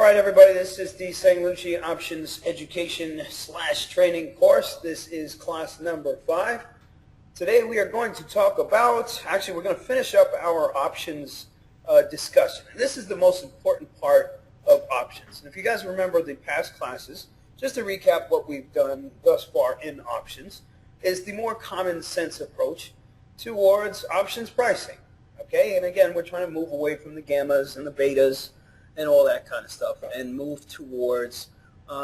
right, everybody, this is the Sangalucci Options Education / Training course. This is class number 5. Today we are going to talk about, actually we're going to finish up our options discussion. And this is the most important part of options. And if you guys remember the past classes, just to recap what we've done thus far in options, is the more common sense approach towards options pricing. Okay, and again, we're trying to move away from the gammas and the betas and all that kind of stuff and move towards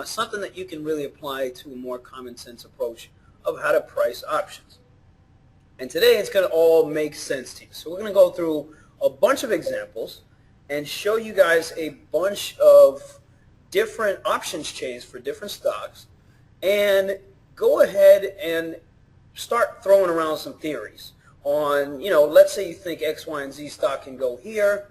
something that you can really apply to a more common sense approach of how to price options. And today it's going to all make sense to you. So we're going to go through a bunch of examples and show you guys a bunch of different options chains for different stocks and go ahead and start throwing around some theories on, let's say you think X, Y, and Z stock can go here.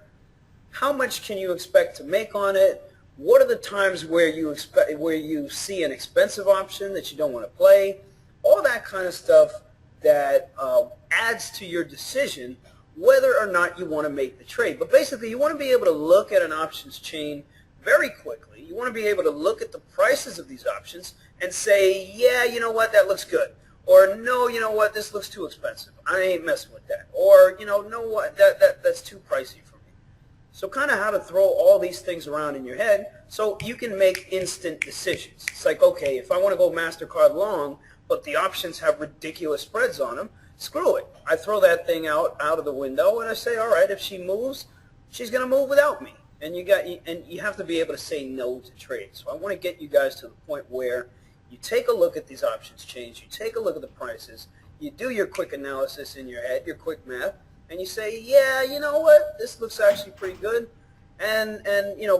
How much can you expect to make on it? What are the times where you see an expensive option that you don't want to play? All that kind of stuff that adds to your decision whether or not you want to make the trade. But basically, you want to be able to look at an options chain very quickly. You want to be able to look at the prices of these options and say, yeah, you know what, that looks good. Or, no, you know what, this looks too expensive. I ain't messing with that. Or, no what, that's too pricey for me. So kind of how to throw all these things around in your head so you can make instant decisions. It's like, okay, if I want to go MasterCard long, but the options have ridiculous spreads on them, screw it. I throw that thing out of the window and I say, all right, if she moves, she's going to move without me. And you have to be able to say no to trades. So I want to get you guys to the point where you take a look at these options chains, you take a look at the prices, you do your quick analysis in your head, your quick math, and you say, yeah, you know what, this looks actually pretty good. And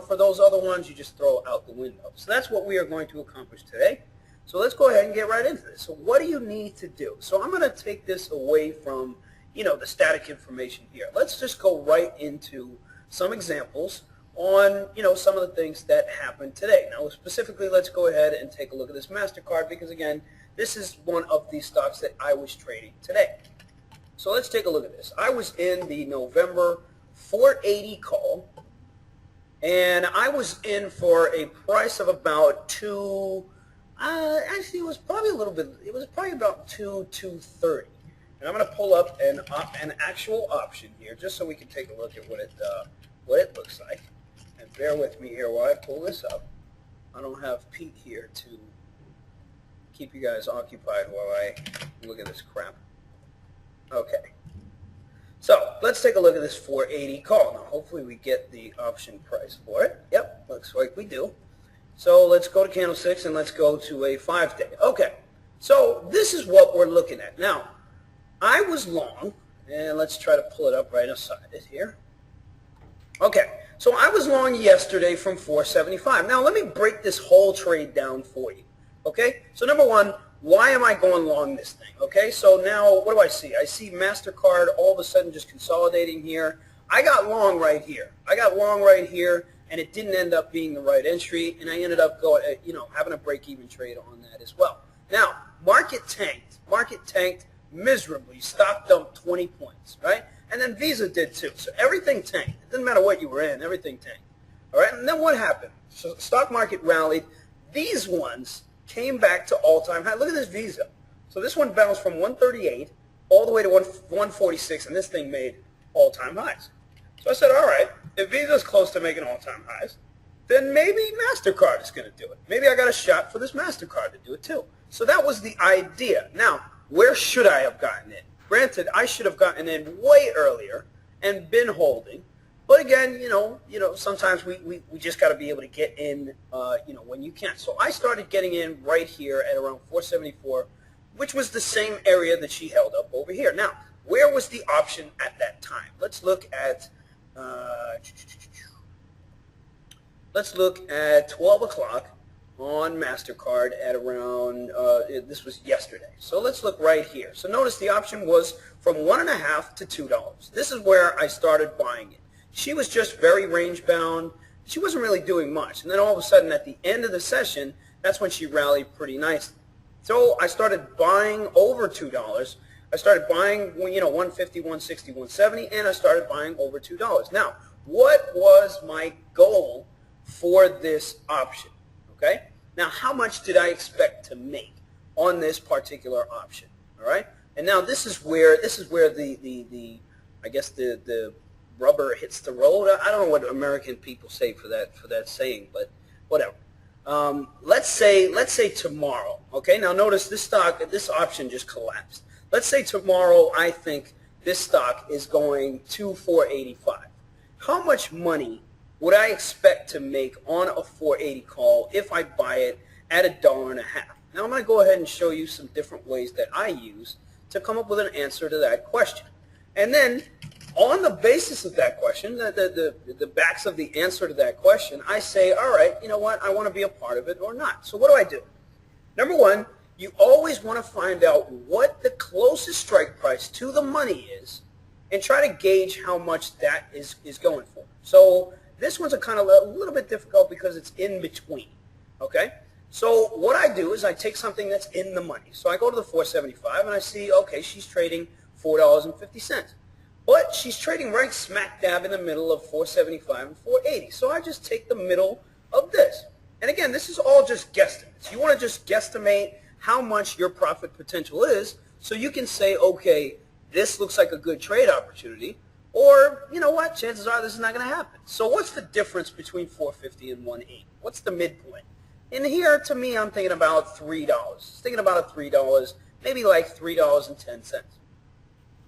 for those other ones, you just throw out the window. So that's what we are going to accomplish today. So let's go ahead and get right into this. So what do you need to do? So I'm going to take this away from, the static information here. Let's just go right into some examples on, some of the things that happened today. Now, specifically, let's go ahead and take a look at this MasterCard because, again, this is one of the stocks that I was trading today. So let's take a look at this. I was in the November 480 call, and I was in for a price of about actually, it was probably about 230. And I'm going to pull up an actual option here just so we can take a look at what it looks like. And bear with me here while I pull this up. I don't have Pete here to keep you guys occupied while I look at this crap. Okay. So let's take a look at this 480 call. Now, hopefully we get the option price for it. Yep, looks like we do. So let's go to candlesticks and let's go to a 5-day. Okay, so this is what we're looking at. Now, I was long, and let's try to pull it up right aside it here. Okay, so I was long yesterday from 475. Now, let me break this whole trade down for you. Okay, so number one, why am I going long this thing? Okay, so now what do I see? I see MasterCard all of a sudden just consolidating here. I got long right here. And it didn't end up being the right entry, and I ended up going, having a break-even trade on that as well. Now, market tanked miserably. Stock dumped 20 points, right? And then Visa did too. So everything tanked. It didn't matter what you were in, everything tanked. All right, and then what happened? So the stock market rallied. These ones came back to all-time high. Look at this Visa. So this one bounced from 138 all the way to 146, and this thing made all-time highs. So I said, all right, if Visa's close to making all-time highs, then maybe MasterCard is going to do it. Maybe I got a shot for this MasterCard to do it too. So that was the idea. Now, where should I have gotten in? Granted, I should have gotten in way earlier and been holding. But again, sometimes we just got to be able to get in, when you can. So I started getting in right here at around 474, which was the same area that she held up over here. Now, where was the option at that time? Let's look at 12 o'clock on MasterCard at around, this was yesterday. So let's look right here. So notice the option was from $1.50 to $2. This is where I started buying it. She was just very range bound. She wasn't really doing much. And then all of a sudden at the end of the session, that's when she rallied pretty nicely. So I started buying over $2. I started buying, 150, 160, 170, and I started buying over $2. Now, what was my goal for this option. Okay? Now, how much did I expect to make on this particular option? All right? And now this is where the I guess the rubber hits the road. I don't know what American people say for that saying, but whatever. Let's say tomorrow. Okay? Now notice this option just collapsed. Let's say tomorrow I think this stock is going to 485. How much money would I expect to make on a 480 call if I buy it at $1.50? Now I'm going to go ahead and show you some different ways that I use to come up with an answer to that question. And then on the basis of that question, the backs of the answer to that question, I say, all right, you know what, I want to be a part of it or not. So what do? Number one, you always want to find out what the closest strike price to the money is and try to gauge how much that is going for. So this one's a little bit difficult because it's in between, okay? So what I do is I take something that's in the money. So I go to the 475 and I see, okay, she's trading $4.50. But she's trading right smack dab in the middle of 475 and 480. So I just take the middle of this. And again, this is all just guesstimates. You want to just guesstimate how much your profit potential is so you can say, okay, this looks like a good trade opportunity, or you know what, chances are this is not going to happen. So what's the difference between 450 and 180? What's the midpoint? And here, to me, I'm thinking about $3. Thinking about $3, maybe like $3.10.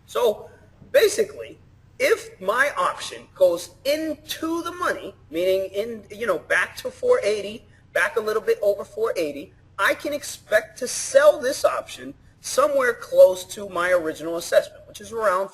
So basically, if my option goes into the money, meaning back to 480, back a little bit over 480, I can expect to sell this option somewhere close to my original assessment, which is around